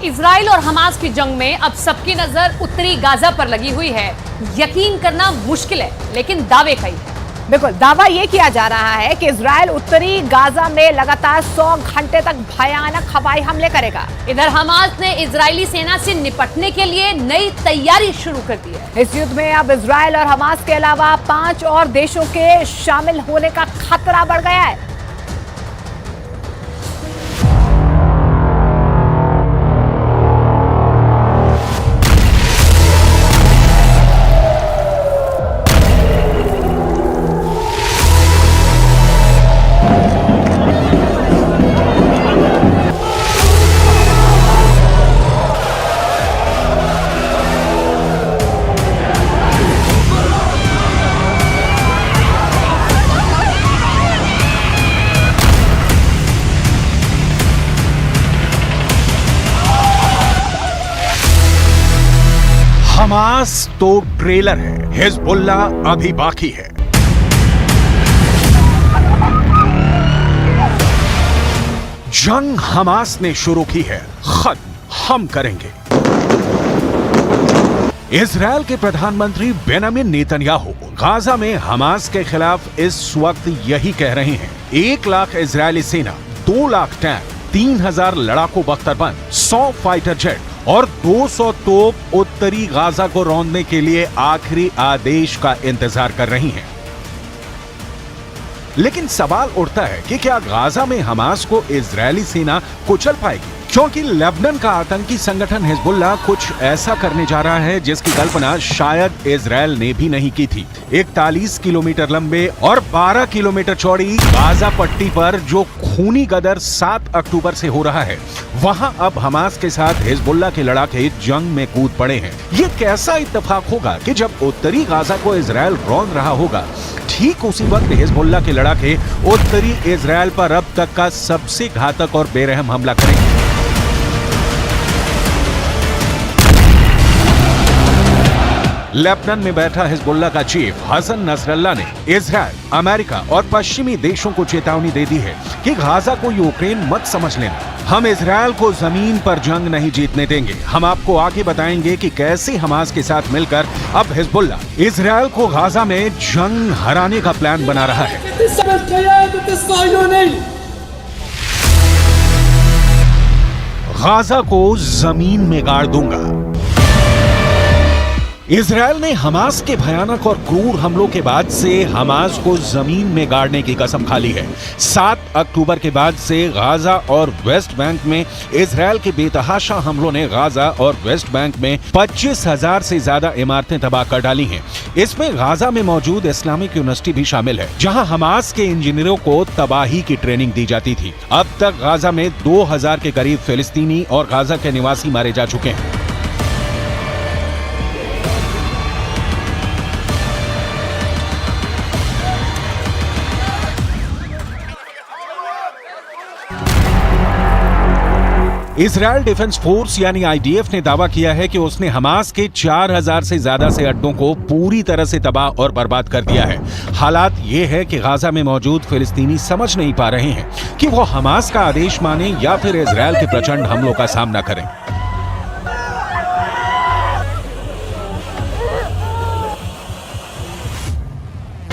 Israel और Hamas की जंग में अब सबकी नजर उत्तरी गाजा पर लगी हुई है। यकीन करना मुश्किल है, लेकिन दावे कई है। बिल्कुल, दावा यह किया जा रहा है कि इजराइल उत्तरी गाजा में लगातार 100 घंटे तक भयानक हवाई हमले करेगा। इधर हमास ने इजरायली सेना से निपटने के लिए नई तैयारी शुरू कर दी है। इस युद्ध में अब इजराइल और हमास के अलावा 5 और देशों के शामिल होने का खतरा बढ़ गया है। हमास तो ट्रेलर है, हिजबुल्ला अभी बाकी है। जंग हमास ने शुरू की है, खत्म हम करेंगे। इजरायल के प्रधानमंत्री बेंजामिन नेतन्याहू गाजा में हमास के खिलाफ इस वक्त यही कह रहे हैं। 1 लाख इजरायली सेना, 2 लाख टैंक, 3000 लड़ाकू बख्तरबंद, 100 फाइटर जेट और 200 तोप उत्तरी गाजा को रौंदने के लिए आखिरी आदेश का इंतजार कर रही हैं। लेकिन सवाल उठता है कि क्या गाजा में हमास को इजरायली सेना कुचल पाएगी? क्योंकि लेबनान का आतंकी संगठन हिजबुल्ला कुछ ऐसा करने जा रहा है जिसकी कल्पना शायद इजरायल ने भी नहीं की थी। 41 किलोमीटर लंबे और 12 किलोमीटर चौड़ी गाजा पट्टी पर जो खूनी गदर 7 अक्टूबर से हो रहा है, वहां अब हमास के साथ हिजबुल्ला के लड़ाके जंग में कूद पड़े हैं। ये कैसा इत्तेफाक होगा कि जब उत्तरी गाजा को इजरायल रौंद रहा होगा, ठीक उसी वक्त हिजबुल्ला के लड़ाके उत्तरी इजरायल पर अब तक का सबसे घातक और बेरहम हमला करेंगे। लेबनान में बैठा हिजबुल्ला का चीफ हसन नसरल्ला ने इजरायल, अमेरिका और पश्चिमी देशों को चेतावनी दे दी है कि गाजा को यूक्रेन मत समझ लेना। हम इजरायल को जमीन पर जंग नहीं जीतने देंगे। हम आपको आगे बताएंगे कि कैसे हमास के साथ मिलकर अब हिजबुल्ला इजरायल को गाजा में जंग हराने का प्लान बना रहा है। गाजा को जमीन में गाड़ दूंगा। इजरायल ने हमास के भयानक और क्रूर हमलों के बाद से हमास को जमीन में गाड़ने की कसम खा ली है। 7 अक्टूबर के बाद से गाजा और वेस्ट बैंक में इजरायल के बेतहाशा हमलों ने गाजा और वेस्ट बैंक में 25,000 से ज्यादा इमारतें तबाह कर डाली हैं। इसमें गाजा में मौजूद इस्लामिक यूनिवर्सिटी भी शामिल है, जहां हमास के इंजीनियरों को तबाही की ट्रेनिंग दी जाती थी। अब तक गाजा में 2000 के करीब फिलिस्तीनी और गाजा के निवासी मारे जा चुके हैं। इजरायल डिफेंस फोर्स यानी आईडीएफ ने दावा किया है कि उसने हमास के 4000 से ज्यादा से अड्डों को पूरी तरह से तबाह और बर्बाद कर दिया है। हालात ये है कि गाजा में मौजूद फिलिस्तीनी समझ नहीं पा रहे हैं कि वो हमास का आदेश माने या फिर इजरायल के प्रचंड हमलों का सामना करें।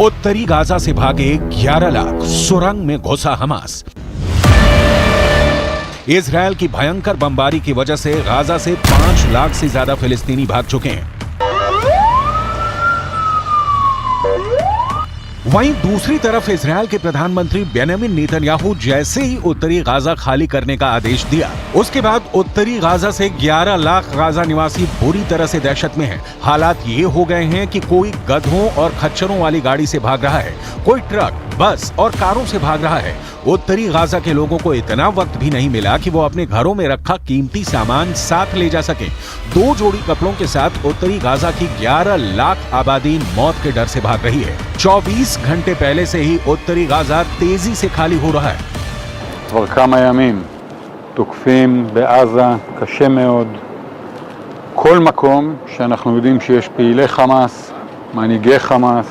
उत्तरी गाजा से भागे 11 लाख, सुरंग में घुसा हमास। इजरायल की भयंकर बमबारी की वजह से गाजा से 5 लाख से ज्यादा फिलिस्तीनी भाग चुके हैं। वहीं दूसरी तरफ इजरायल के प्रधानमंत्री बेंजामिन नेतन्याहू जैसे ही उत्तरी गाजा खाली करने का आदेश दिया, उसके बाद उत्तरी गाजा से 11 लाख गाजा निवासी बुरी तरह से दहशत में हैं। हालात ये हो गए हैं कि कोई गधों और खच्चरों वाली गाड़ी से भाग रहा है, कोई ट्रक, बस और कारों से भाग रहा है। उत्तरी गाजा के लोगों को इतना वक्त भी नहीं मिला कि वो अपने घरों में रखा कीमती सामान साथ ले जा सके। 2 जोड़ी कपड़ों के साथ उत्तरी गाजा की 11 लाख आबादी मौत के डर से भाग रही है। 24 घंटे पहले से ही उत्तरी गाजा तेजी से खाली हो रहा है। כבר כמה ימים תוקפים בעזה קשה מאוד כל מקום שאנחנו יודעים שיש פעילי חמאס, מנהיגי חמאס,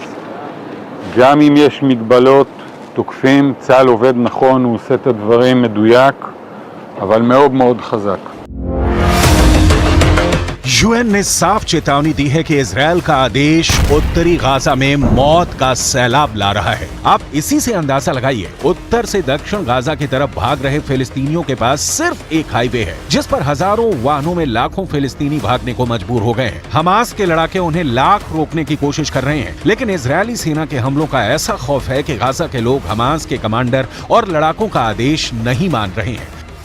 גם אם יש מגבלות תוקפים, צה"ל עובד נכון, הוא עושה את הדברים מדויק, אבל מאוד מאוד חזק. यूएन ने साफ चेतावनी दी है कि इजरायल का आदेश उत्तरी गाजा में मौत का सैलाब ला रहा है। आप इसी से अंदाजा लगाइए, उत्तर से दक्षिण गाजा की तरफ भाग रहे फिलिस्तीनियों के पास सिर्फ एक हाईवे है जिस पर हजारों वाहनों में लाखों फिलिस्तीनी भागने को मजबूर हो गए हैं। हमास के लड़ाके उन्हें लाख रोकने की कोशिश कर रहे हैं, लेकिन इजरायली सेना के हमलों का ऐसा खौफ है कि गाजा के लोग हमास के कमांडर और लड़ाकों का आदेश नहीं मान रहे हैं।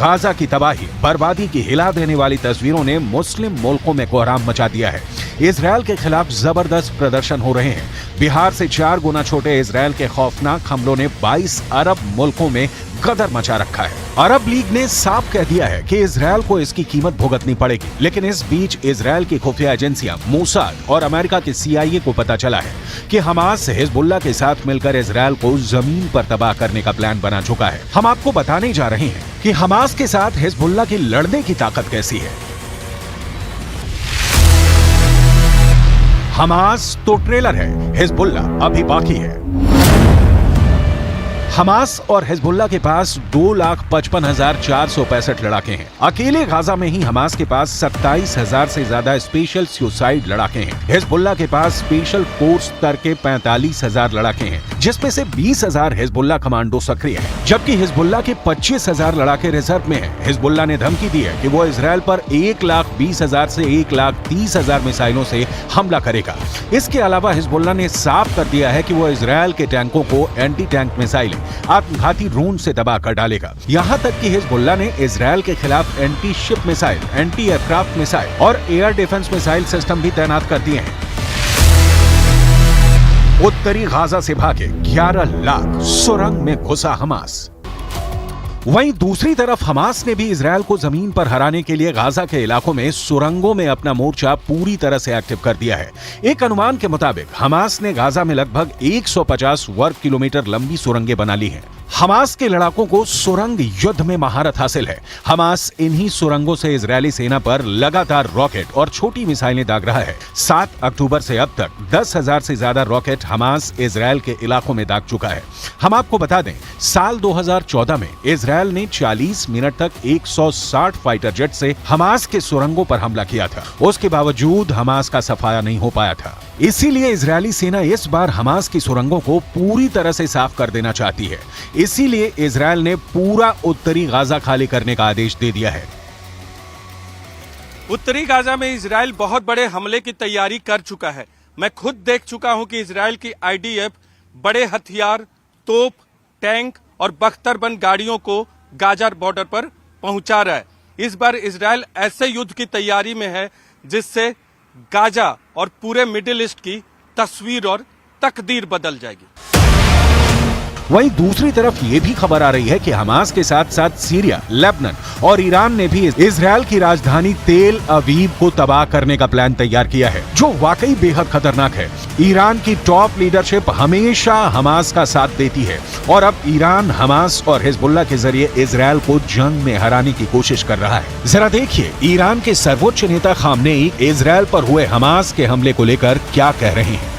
गाजा की तबाही बर्बादी की हिला देने वाली तस्वीरों ने मुस्लिम मुल्कों में कोहराम मचा दिया है। इजरायल के खिलाफ जबरदस्त प्रदर्शन हो रहे हैं। बिहार से 4 गुना छोटे इजरायल के खौफनाक हमलों ने 22 अरब मुल्कों में गदर मचा रखा है। अरब लीग ने साफ कह दिया है कि इजरायल को इसकी कीमत भुगतनी पड़ेगी, लेकिन इस बीच इजरायल की खुफिया एजेंसियां मोसाद और अमेरिका के CIA को पता चला है कि हमास हिजबुल्लाह के साथ मिलकर इजरायल को जमीन पर तबाह करने का प्लान बना चुका है। हम आपको बताने जा रहे हैं कि हमास के साथ हिजबुल्लाह की लड़ने की ताकत कैसी है। हमास तो ट्रेलर है, हिजबुल्लाह अभी बाकी है। हमास और हिजबुल्लाह के पास 2,55,465 लड़ाके हैं। अकेले गाजा में ही हमास के पास 27,000 से ज्यादा स्पेशल सुसाइड लड़ाके हैं। हिजबुल्लाह के पास स्पेशल फोर्स स्तर के 45,000 लड़ाके हैं, जिसमें से 20,000 हिजबुल्लाह कमांडो सक्रिय हैं, जबकि हिजबुल्लाह के 25,000 लड़ाके रिजर्व में हैं। हिजबुल्लाह ने धमकी दी है कि वो इजरायल पर 1,20,000 से 1,30,000 मिसाइलों से हमला करेगा। इसके अलावा हिजबुल्लाह ने साफ कर दिया है कि वो इजरायल के टैंकों को एंटी टैंक मिसाइल आत्मघाती ड्रोन से दबा कर डालेगा। यहां तक कि हिजबुल्लाह ने इजरायल के खिलाफ anti ship missile, anti aircraft missile और एयर डिफेंस मिसाइल सिस्टम भी तैनात कर दिए हैं। उत्तरी गाजा से भागे 11 लाख सुरंग में घुसा हमास। वहीं दूसरी तरफ हमास ने भी इजरायल को जमीन पर हराने के लिए गाजा के इलाकों में सुरंगों में अपना मोर्चा पूरी तरह से एक्टिव कर दिया है। एक अनुमान के मुताबिक हमास ने गाजा में लगभग 150 वर्ग किलोमीटर लंबी सुरंगें बना ली हैं। हमास के लड़ाकों को सुरंग युद्ध में महारत हासिल है। हमास इन्हीं सुरंगों से इजरायली सेना पर लगातार रॉकेट और छोटी मिसाइलें दाग रहा है। 7 अक्टूबर से अब तक 10,000 से ज्यादा रॉकेट हमास इजरायल के इलाकों में दाग चुका है। हम आपको बता दें, साल 2014 में इजरायल ने 40 मिनट तक 160 फाइटर जेट से हमास के सुरंगों पर हमला किया था। उसके बावजूद हमास का सफाया नहीं हो पाया था। इसीलिए इजरायली सेना इस बार हमास की सुरंगों को पूरी तरह से साफ कर देना चाहती है। इसीलिए इजरायल ने पूरा उत्तरी गाजा खाली करने का आदेश दे दिया है। उत्तरी गाजा में इजरायल बहुत बड़े हमले की तैयारी कर चुका है। मैं खुद देख चुका हूं कि इजरायल की IDF बड़े हथियार, तोप, टैंक और बख्तरबंद गाड़ियों को गाजा बॉर्डर पर पहुंचा रहा है। इस बार इजरायल ऐसे युद्ध की तैयारी में है जिससे गाजा और पूरे मिडिल ईस्ट की तस्वीर और तकदीर बदल जाएगी। वहीं दूसरी तरफ ये भी खबर आ रही है कि हमास के साथ साथ सीरिया, लेबनान और ईरान ने भी इजरायल की राजधानी तेल अवीव को तबाह करने का प्लान तैयार किया है, जो वाकई बेहद खतरनाक है। ईरान की टॉप लीडरशिप हमेशा हमास का साथ देती है और अब ईरान हमास और हिजबुल्लाह के जरिए इजरायल को जंग में हराने की कोशिश कर रहा है। जरा देखिए ईरान के सर्वोच्च नेता खामनेई इजरायल पर हुए हमास के हमले को लेकर क्या कह रहे हैं।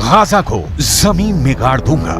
गाजा को जमीन में गाड़ दूंगा।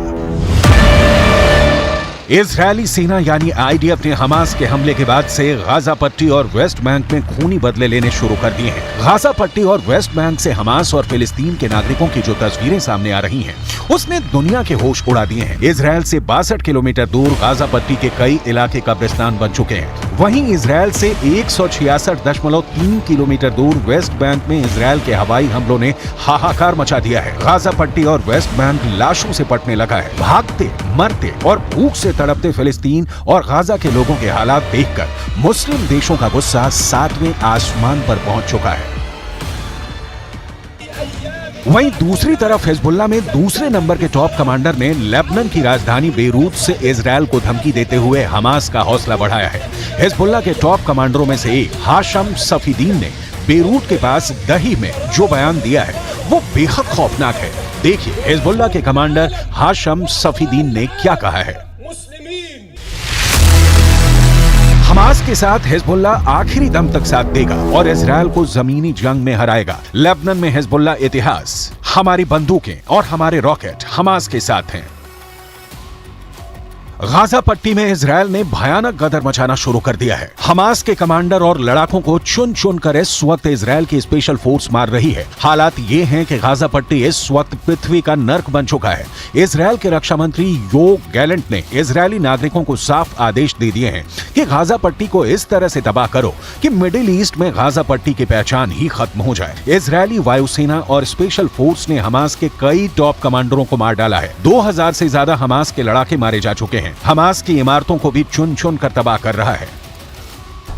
इजरायली सेना यानी आईडीएफ ने हमास के हमले के बाद से गाजा पट्टी और वेस्ट बैंक में खूनी बदले लेने शुरू कर दिए हैं। गाजा पट्टी और वेस्ट बैंक से हमास और फिलिस्तीन के नागरिकों की जो तस्वीरें सामने आ रही हैं, उसने दुनिया के होश उड़ा दिए हैं। इजरायल से 62 किलोमीटर दूर गाजा पट्टी के कई इलाके कब्रिस्तान बन चुके हैं। वहीं इजरायल से 166.3 किलोमीटर दूर वेस्ट बैंक में इजरायल के हवाई हमलों ने हाहाकार मचा दिया है। गाजा पट्टी और वेस्ट बैंक लाशों से पटने लगा है। भागते, मरते और भूख से तड़पते फिलिस्तीन और गाजा के लोगों के हालात देखकर मुस्लिम देशों का गुस्सा 7वें आसमान पर पहुंच चुका है। वहीं दूसरी तरफ हिजबुल्लाह में दूसरे नंबर के टॉप कमांडर ने लेबनान की राजधानी बेरूत से इजरायल को धमकी देते हुए हमास का हौसला बढ़ाया है। हिजबुल्लाह के टॉप कमांडरों में से एक हाशम सफीदीन ने बेरूत के पास दही में जो बयान दिया है वो बेहद खौफनाक है। देखिए हिजबुल्लाह के कमांडर हाशम सफीदीन ने क्या कहा है। हमास के साथ हिजबुल्लाह आखिरी दम तक साथ देगा और इजरायल को जमीनी जंग में हराएगा। लेबनान में हिजबुल्लाह इतिहास, हमारी बंदूकें और हमारे रॉकेट हमास के साथ हैं। गाजा पट्टी में इजरायल ने भयानक गदर मचाना शुरू कर दिया है। हमास के कमांडर और लड़ाकों को चुन चुन कर इस वक्त इजरायल की स्पेशल फोर्स मार रही है। हालात ये हैं कि गाजा पट्टी इस वक्त पृथ्वी का नर्क बन चुका है। इजरायल के रक्षा मंत्री योव गैलेंट ने इजरायली नागरिकों को साफ आदेश दे दिए हैं कि गाजा पट्टी को इस तरह से तबाह करो कि मिडिल ईस्ट में गाजा पट्टी की पहचान ही खत्म हो जाए। इजरायली वायुसेना और स्पेशल फोर्स ने हमास के कई टॉप कमांडरों को मार डाला है। 2000 से ज्यादा हमास के लड़ाके मारे जा चुके हैं। हमास की इमारतों को भी चुन चुन कर तबाह कर रहा है।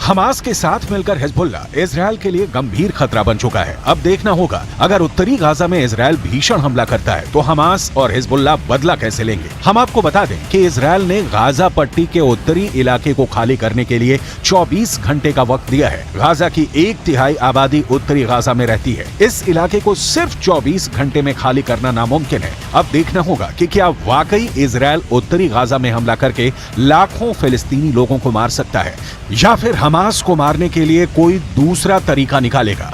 हमास के साथ मिलकर हिजबुल्लाह इजरायल के लिए गंभीर खतरा बन चुका है। अब देखना होगा अगर उत्तरी गाजा में इजरायल भीषण हमला करता है तो हमास और हिजबुल्लाह बदला कैसे लेंगे। हम आपको बता दें कि इजरायल ने गाजा पट्टी के उत्तरी इलाके को खाली करने के लिए 24 घंटे का वक्त दिया है। गाजा की 1/3 आबादी उत्तरी गाजा में रहती है। इस इलाके को सिर्फ 24 घंटे में खाली करना नामुमकिन है। अब देखना होगा कि क्या वाकई इजरायल उत्तरी गाजा में हमला करके लाखों फिलिस्तीनी लोगों को मार सकता है या फिर हमास को मारने के लिए कोई दूसरा तरीका निकालेगा।